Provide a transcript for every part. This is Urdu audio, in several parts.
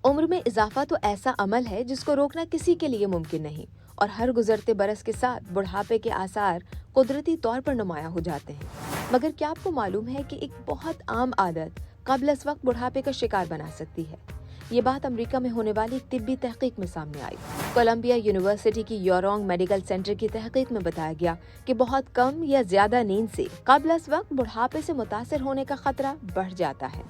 عمر میں اضافہ تو ایسا عمل ہے جس کو روکنا کسی کے لیے ممکن نہیں، اور ہر گزرتے برس کے ساتھ بڑھاپے کے آثار قدرتی طور پر نمایاں ہو جاتے ہیں۔ مگر کیا آپ کو معلوم ہے کہ ایک بہت عام عادت قبل از وقت بڑھاپے کا شکار بنا سکتی ہے؟ یہ بات امریکہ میں ہونے والی طبی تحقیق میں سامنے آئی۔ کولمبیا یونیورسٹی کی یورونگ میڈیکل سینٹر کی تحقیق میں بتایا گیا کہ بہت کم یا زیادہ نیند سے قبل از وقت بڑھاپے سے متاثر ہونے کا خطرہ بڑھ جاتا ہے۔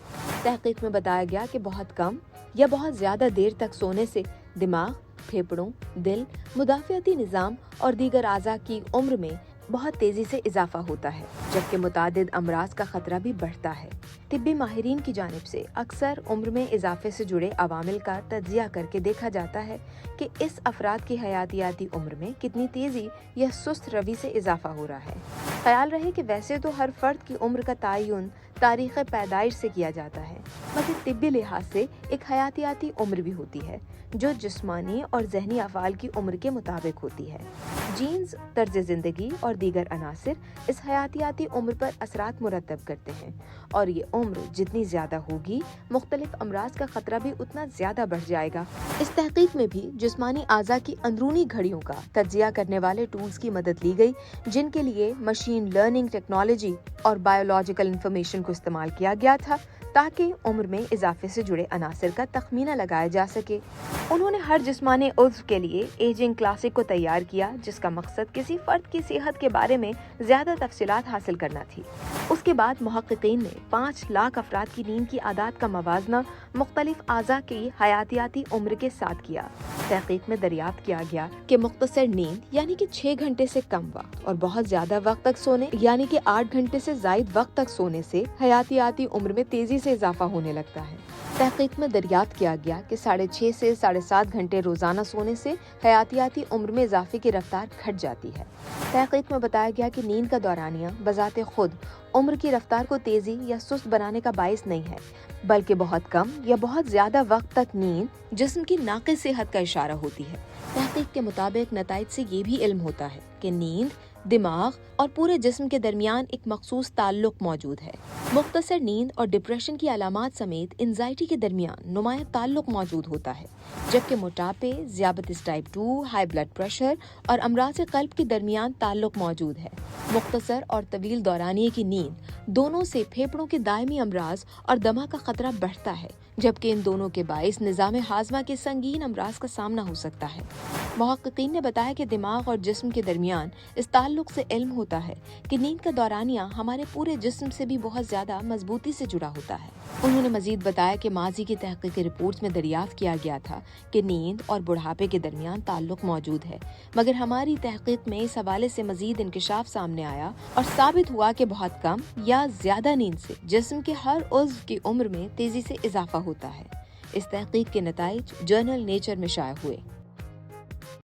تحقیق میں بتایا گیا کہ بہت کم یا بہت زیادہ دیر تک سونے سے دماغ، پھیپھڑوں، دل، مدافعتی نظام اور دیگر اعضاء کی عمر میں بہت تیزی سے اضافہ ہوتا ہے، جبکہ متعدد امراض کا خطرہ بھی بڑھتا ہے۔ طبی ماہرین کی جانب سے اکثر عمر میں اضافے سے جڑے عوامل کا تجزیہ کر کے دیکھا جاتا ہے کہ اس افراد کی حیاتیاتی عمر میں کتنی تیزی یا سست روی سے اضافہ ہو رہا ہے۔ خیال رہے کہ ویسے تو ہر فرد کی عمر کا تعین تاریخ پیدائش سے کیا جاتا ہے، مگر طبی لحاظ سے ایک حیاتیاتی عمر بھی ہوتی ہے جو جسمانی اور ذہنی افعال کی عمر کے مطابق ہوتی ہے۔ جینز، طرز زندگی اور دیگر عناصر اس حیاتیاتی عمر پر اثرات مرتب کرتے ہیں، اور یہ عمر جتنی زیادہ ہوگی مختلف امراض کا خطرہ بھی اتنا زیادہ بڑھ جائے گا۔ اس تحقیق میں بھی جسمانی اعضاء کی اندرونی گھڑیوں کا تجزیہ کرنے والے ٹولز کی مدد لی گئی، جن کے لیے مشین لرننگ ٹیکنالوجی اور بایولوجیکل انفارمیشن کو استعمال کیا گیا تھا تاکہ عمر میں اضافے سے جڑے عناصر کا تخمینہ لگایا جا سکے۔ انہوں نے ہر جسمانی عضو کے لیے ایجنگ کلاسک کو تیار کیا، جس کا مقصد کسی فرد کی صحت کے بارے میں زیادہ تفصیلات حاصل کرنا تھی۔ اس کے بعد محققین نے 5 لاکھ افراد کی نیند کی عادات کا موازنہ مختلف اعضاء کی حیاتیاتی عمر کے ساتھ کیا۔ تحقیق میں دریافت کیا گیا کہ مختصر نیند یعنی کہ 6 گھنٹے سے کم وقت اور بہت زیادہ وقت تک سونے یعنی کہ 8 گھنٹے سے زائد وقت تک سونے سے حیاتیاتی عمر میں تیزی سے اضافہ ہونے لگتا ہے۔ تحقیق میں دریافت کیا گیا کہ 6.5 سے 7.5 گھنٹے روزانہ سونے سے حیاتیاتی عمر میں اضافے کی رفتار گھٹ جاتی ہے۔ تحقیق میں بتایا گیا کہ نیند کا دورانیہ بذات خود عمر کی رفتار کو تیزی یا سست بنانے کا باعث نہیں ہے، بلکہ بہت کم یا بہت زیادہ وقت تک نیند جسم کی ناقص صحت کا اشارہ ہوتی ہے۔ تحقیق کے مطابق نتائج سے یہ بھی علم ہوتا ہے کہ نیند، دماغ اور پورے جسم کے درمیان ایک مخصوص تعلق موجود ہے۔ مختصر نیند اور ڈپریشن کی علامات سمیت انزائٹی کے درمیان نمایاں تعلق موجود ہوتا ہے، جبکہ موٹاپے، ذیابیطس ٹائپ 2، ہائی بلڈ پریشر اور امراض قلب کے درمیان تعلق موجود ہے۔ مختصر اور طویل دورانیے کی نیند دونوں سے پھیپھڑوں کے دائمی امراض اور دمہ کا خطرہ بڑھتا ہے، جبکہ ان دونوں کے باعث نظام ہاضمہ کے سنگین امراض کا سامنا ہو سکتا ہے۔ محققین نے بتایا کہ دماغ اور جسم کے درمیان اس تعلق سے علم ہوتا ہے کہ نیند کا دورانیہ ہمارے پورے جسم سے بھی بہت زیادہ مضبوطی سے جڑا ہوتا ہے۔ انہوں نے مزید بتایا کہ ماضی کی تحقیقی رپورٹس میں دریافت کیا گیا تھا کہ نیند اور بڑھاپے کے درمیان تعلق موجود ہے، مگر ہماری تحقیق میں اس حوالے سے مزید انکشاف سامنے آیا اور ثابت ہوا کہ بہت کم یا زیادہ نیند سے جسم کے ہر عضو کی عمر میں تیزی سے اضافہ ہوتا ہے۔ اس تحقیق کے نتائج جرنل نیچر میں شائع ہوئے۔